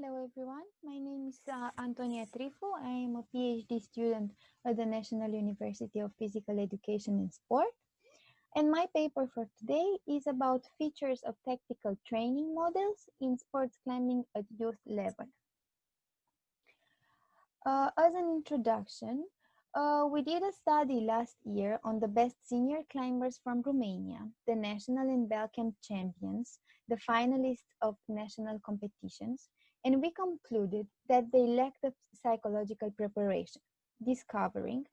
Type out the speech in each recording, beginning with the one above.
Hello everyone, my name is Antonia TRIFU. I am a PhD student at the National University of Physical Education and Sport. And my paper for today is about features of tactical training models in sports climbing at youth level. As an introduction, we did a study last year on the best senior climbers from Romania, the national and Balkan champions, the finalists of national competitions, and we concluded that they lacked the psychological preparation, discovering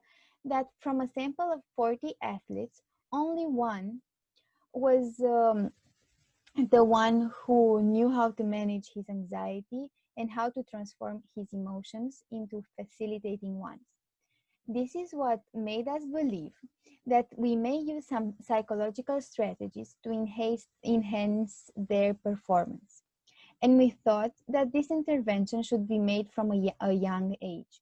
that from a sample of 40 athletes, only one was the one who knew how to manage his anxiety and how to transform his emotions into facilitating ones. This is what made us believe that we may use some psychological strategies to enhance their performance. And we thought that this intervention should be made from a young age.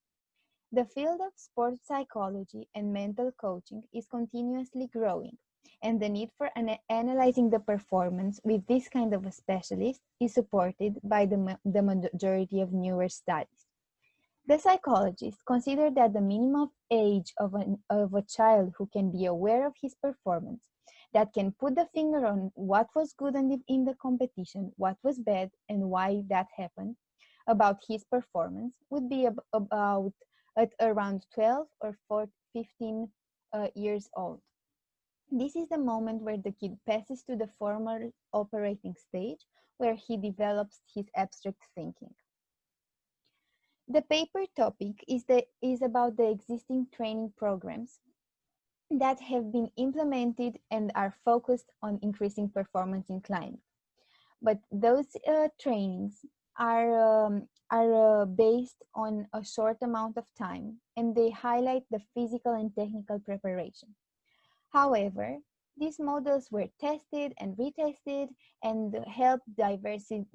The field of sports psychology and mental coaching is continuously growing, and the need for analyzing the performance with this kind of a specialist is supported by the majority of newer studies. The psychologists consider that the minimum age of a child who can be aware of his performance, that can put the finger on what was good in the competition, what was bad, and why that happened, about his performance, would be about at around 12 or 15 years old. This is the moment where the kid passes to the formal operating stage, where he develops his abstract thinking. The paper topic is about the existing training programs that have been implemented and are focused on increasing performance in climbing. But those trainings are based on a short amount of time, and they highlight the physical and technical preparation. However, these models were tested and retested and helped diversifying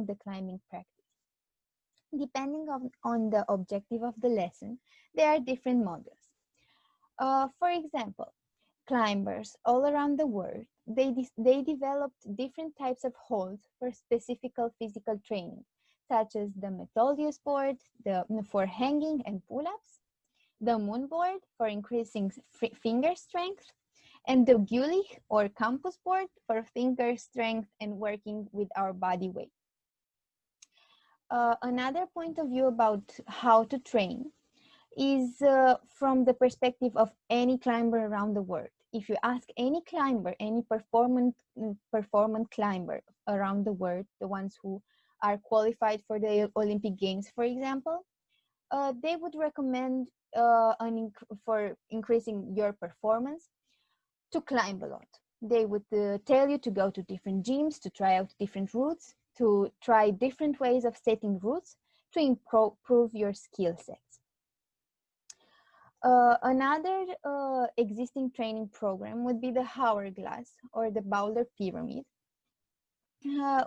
the climbing practice. Depending on the objective of the lesson, there are different models. For example, climbers all around the world, they developed different types of holds for specific physical training, such as the Metolius board for hanging and pull-ups, the moon board for increasing finger strength, and the Gulich or campus board for finger strength and working with our body weight. Another point of view about how to train is from the perspective of any climber around the world. If you ask any climber, any performant climber around the world, the ones who are qualified for the Olympic Games, for example, they would recommend for increasing your performance to climb a lot. They would tell you to go to different gyms, to try out different routes, to try different ways of setting routes to improve your skill sets. Another existing training program would be the hourglass or the boulder pyramid,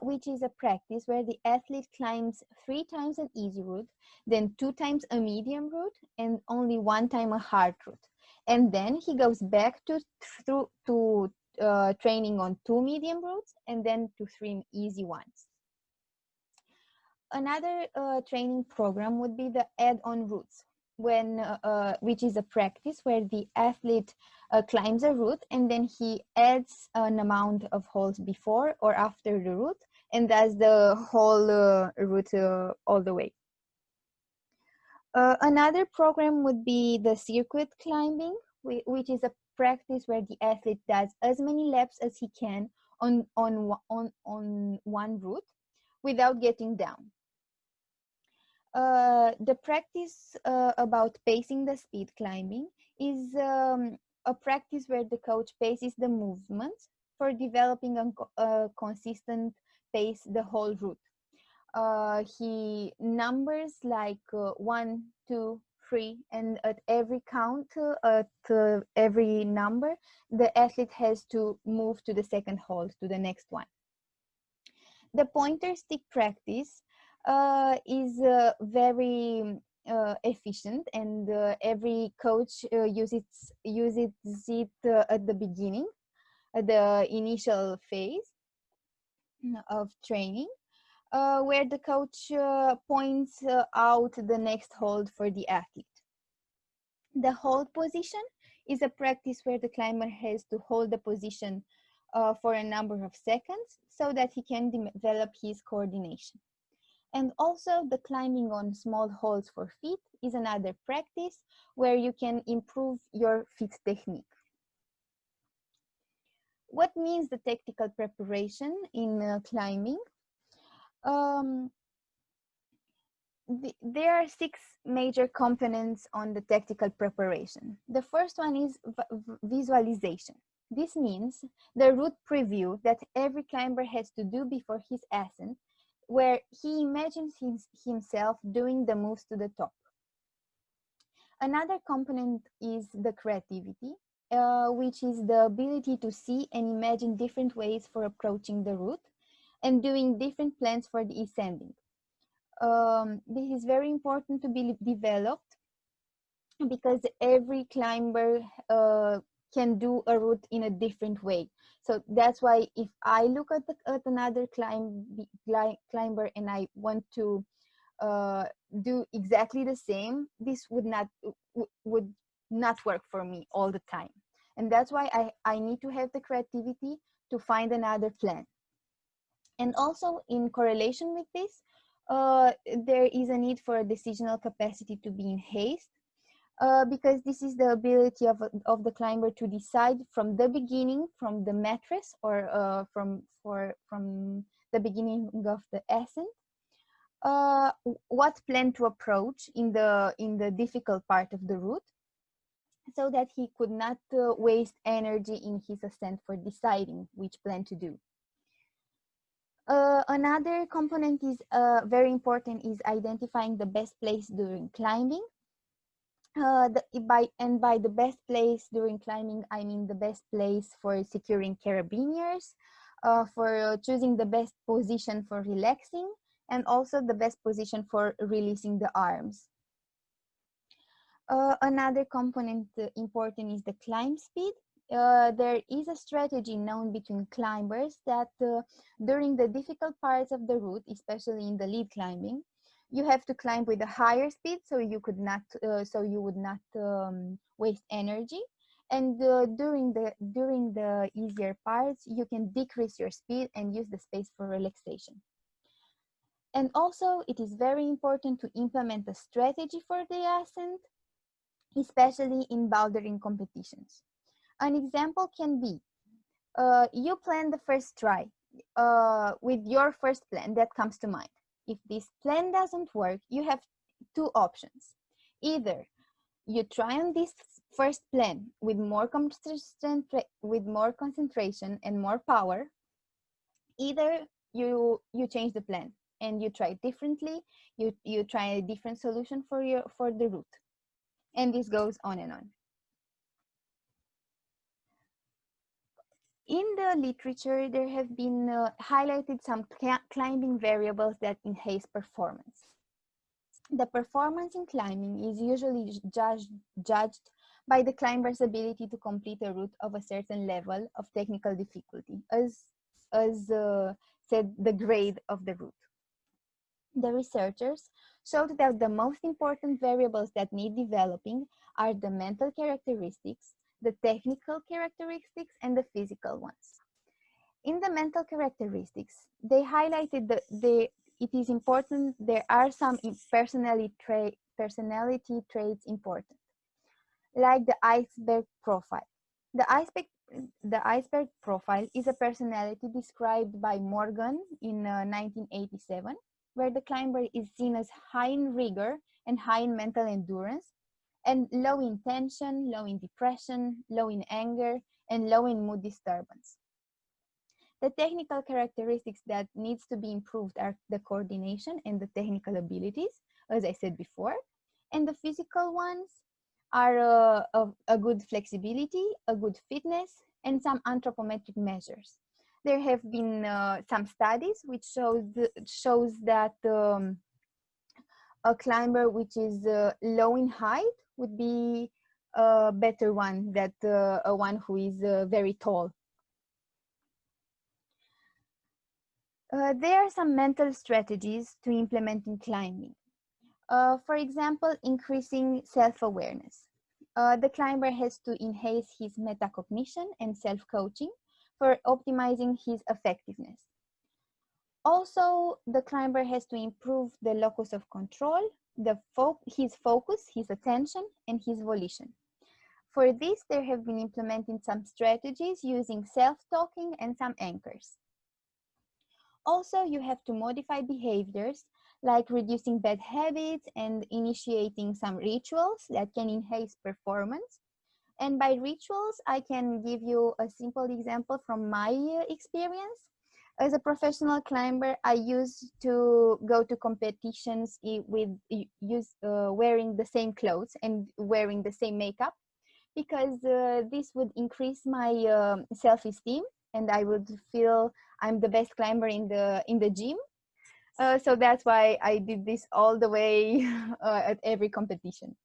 which is a practice where the athlete climbs 3 times an easy route, then 2 times a medium route, and only 1 time a hard route. And then he goes back to training on 2 medium routes and then to 3 easy ones. Another training program would be the add-on routes, which is a practice where the athlete climbs a route and then he adds an amount of holes before or after the route and does the whole route all the way. Another program would be the circuit climbing, which is a practice where the athlete does as many laps as he can on one route without getting down. The practice about pacing the speed climbing is a practice where the coach paces the movements for developing a consistent pace the whole route. He numbers like 1, 2, 3, and at every count, at every number, the athlete has to move to the second hold, to the next one. The pointer stick practice is very efficient, and every coach uses it at the beginning, at the initial phase of training. where the coach points out the next hold for the athlete. The hold position is a practice where the climber has to hold the position for a number of seconds so that he can develop his coordination. And also the climbing on small holds for feet is another practice where you can improve your feet technique. What means the tactical preparation in climbing? There are 6 major components on the tactical preparation. The first one is visualization. This means the route preview that every climber has to do before his ascent, where he imagines himself doing the moves to the top. Another component is the creativity, which is the ability to see and imagine different ways for approaching the route and doing different plans for the ascending. This is very important to be developed because every climber can do a route in a different way. So that's why if I look at another climber and I want to do exactly the same, this would not work for me all the time. And that's why I need to have the creativity to find another plan. And also in correlation with this, there is a need for a decisional capacity to be in haste, because this is the ability of the climber to decide from the beginning, from the mattress, or from the beginning of the ascent, what plan to approach in the difficult part of the route, so that he could not waste energy in his ascent for deciding which plan to do. Another component is very important is identifying the best place during climbing. By the best place during climbing, I mean the best place for securing carabiniers, for choosing the best position for relaxing, and also the best position for releasing the arms. Another component important is the climb speed. There is a strategy known between climbers that during the difficult parts of the route, especially in the lead climbing, you have to climb with a higher speed so you would not waste energy. And during the easier parts, you can decrease your speed and use the space for relaxation. And also, it is very important to implement a strategy for the ascent, especially in bouldering competitions. An example can be, you plan the first try with your first plan that comes to mind. If this plan doesn't work, you have 2 options. Either you try on this first plan with more concentration and more power, either you change the plan and you try differently, you try a different solution for the route. And this goes on and on. In the literature, there have been highlighted some climbing variables that enhance performance. The performance in climbing is usually judged by the climber's ability to complete a route of a certain level of technical difficulty, as said the grade of the route. The researchers showed that the most important variables that need developing are the mental characteristics, the technical characteristics, and the physical ones. In the mental characteristics, they highlighted it is important, there are some personality traits important, like the iceberg profile. The iceberg profile is a personality described by Morgan in 1987, where the climber is seen as high in rigor and high in mental endurance, and low in tension, low in depression, low in anger, and low in mood disturbance. The technical characteristics that needs to be improved are the coordination and the technical abilities, as I said before, and the physical ones are a good flexibility, a good fitness, and some anthropometric measures. There have been some studies which shows that a climber which is low in height would be a better one than one who is very tall. There are some mental strategies to implement in climbing. For example, increasing self-awareness. The climber has to enhance his metacognition and self-coaching for optimizing his effectiveness. Also, the climber has to improve the locus of control, his focus, his attention, and his volition. For this, there have been implemented some strategies using self-talking and some anchors. Also, you have to modify behaviors like reducing bad habits and initiating some rituals that can enhance performance. And by rituals, I can give you a simple example from my experience. As a professional climber, I used to go to competitions wearing the same clothes and wearing the same makeup, because this would increase my self-esteem, and I would feel I'm the best climber in the gym. So that's why I did this all the way at every competition.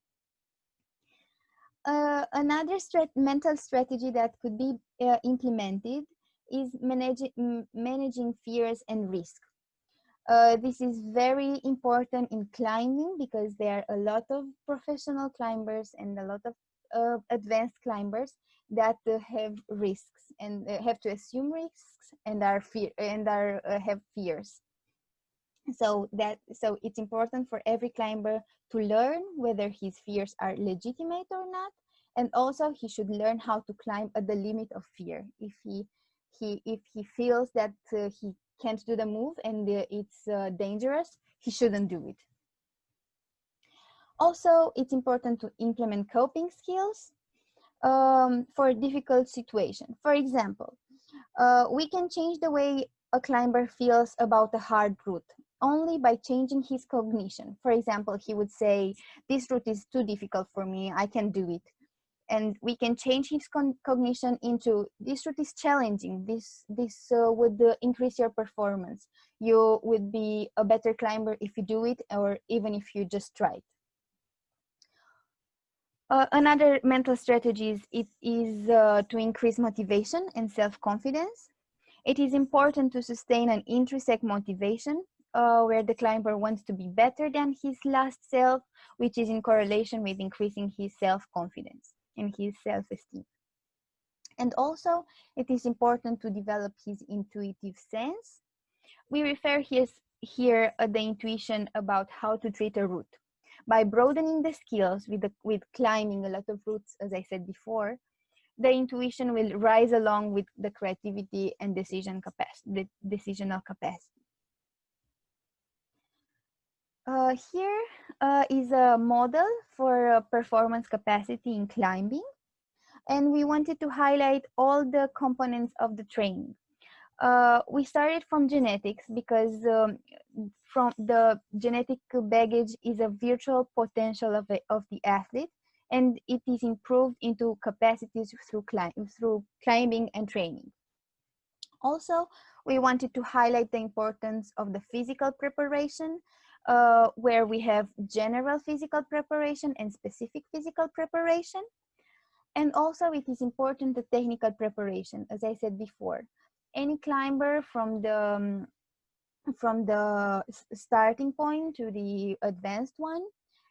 Another mental strategy that could be implemented is managing fears and risk. This is very important in climbing because there are a lot of professional climbers and a lot of advanced climbers that have risks and have to assume risks and have fears. So it's important for every climber to learn whether his fears are legitimate or not, and also he should learn how to climb at the limit of fear. If he feels that he can't do the move and it's dangerous, he shouldn't do it. Also, it's important to implement coping skills for difficult situations. For example, we can change the way a climber feels about a hard route only by changing his cognition. For example, he would say, this route is too difficult for me, I can't do it. And we can change his cognition into, this route is challenging, this would increase your performance. You would be a better climber if you do it, or even if you just try it. Another mental strategy is to increase motivation and self-confidence. It is important to sustain an intrinsic motivation where the climber wants to be better than his last self, which is in correlation with increasing his self-confidence and his self-esteem. And also, it is important to develop his intuitive sense. We refer here the intuition about how to treat a route. By broadening the skills with climbing a lot of routes, as I said before, the intuition will rise along with the creativity and decisional capacity. Here is a model for performance capacity in climbing, and we wanted to highlight all the components of the training. We started from genetics because from the genetic baggage is a virtual potential of the athlete, and it is improved into capacities through climbing and training. Also, we wanted to highlight the importance of the physical preparation, where we have general physical preparation and specific physical preparation. And also, it is important the technical preparation, as I said before. Any climber from the starting point to the advanced one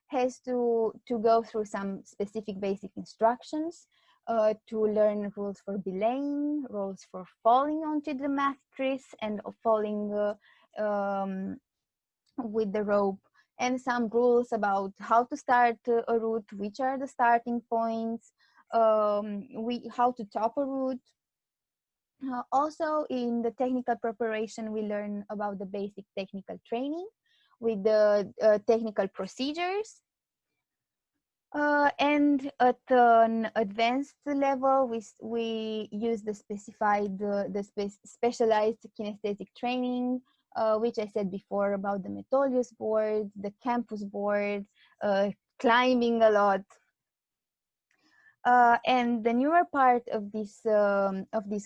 has to go through some specific basic instructions to learn rules for belaying, rules for falling onto the mattress and falling with the rope, and some rules about how to start a route, which are the starting points, how to top a route. Also, in the technical preparation, we learn about the basic technical training with the technical procedures. And at an advanced level, we use the specialized kinesthetic training, which I said before about the Metolius board, the campus board, climbing a lot. And the newer part of this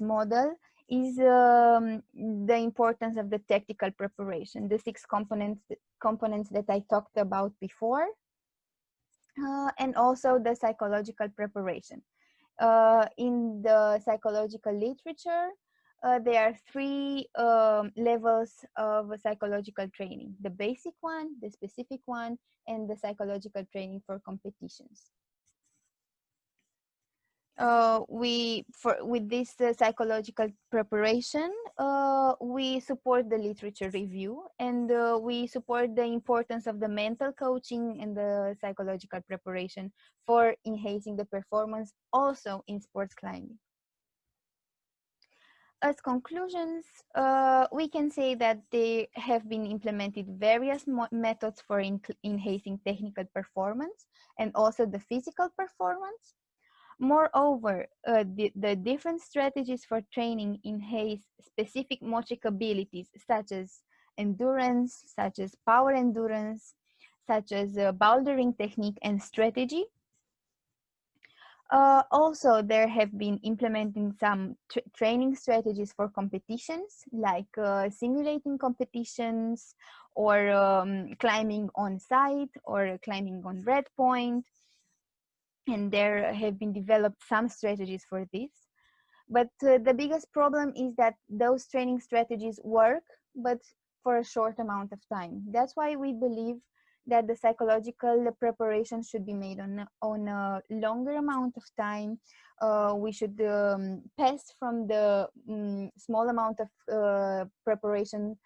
model is the importance of the tactical preparation, the 6 components that I talked about before, and also the psychological preparation. In the psychological literature, there are three levels of psychological training: the basic one, the specific one, and the psychological training for competitions. With this psychological preparation, we support the literature review, and we support the importance of the mental coaching and the psychological preparation for enhancing the performance also in sports climbing. As conclusions, we can say that there have been implemented various methods for enhancing technical performance and also the physical performance. Moreover, the different strategies for training enhance specific motoric abilities such as endurance, such as power endurance, such as bouldering technique and strategy. Also, there have been implementing some training strategies for competitions, like simulating competitions or climbing on site or climbing on red point. And there have been developed some strategies for this. But the biggest problem is that those training strategies work, but for a short amount of time. That's why we believe that the psychological preparation should be made on a longer amount of time. We should pass from the small amount of preparation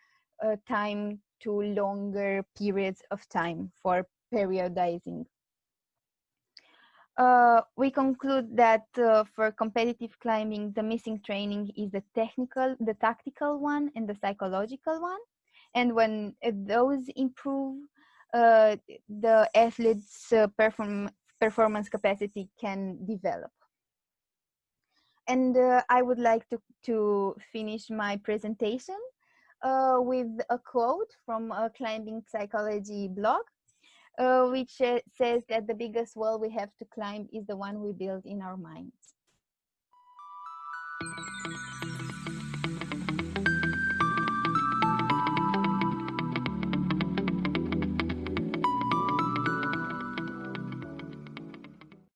time to longer periods of time for periodizing. We conclude that for competitive climbing, the missing training is the tactical one and the psychological one. And when those improve, the athlete's performance capacity can develop. And I would like to finish my presentation with a quote from a climbing psychology blog, which says that the biggest wall we have to climb is the one we build in our minds.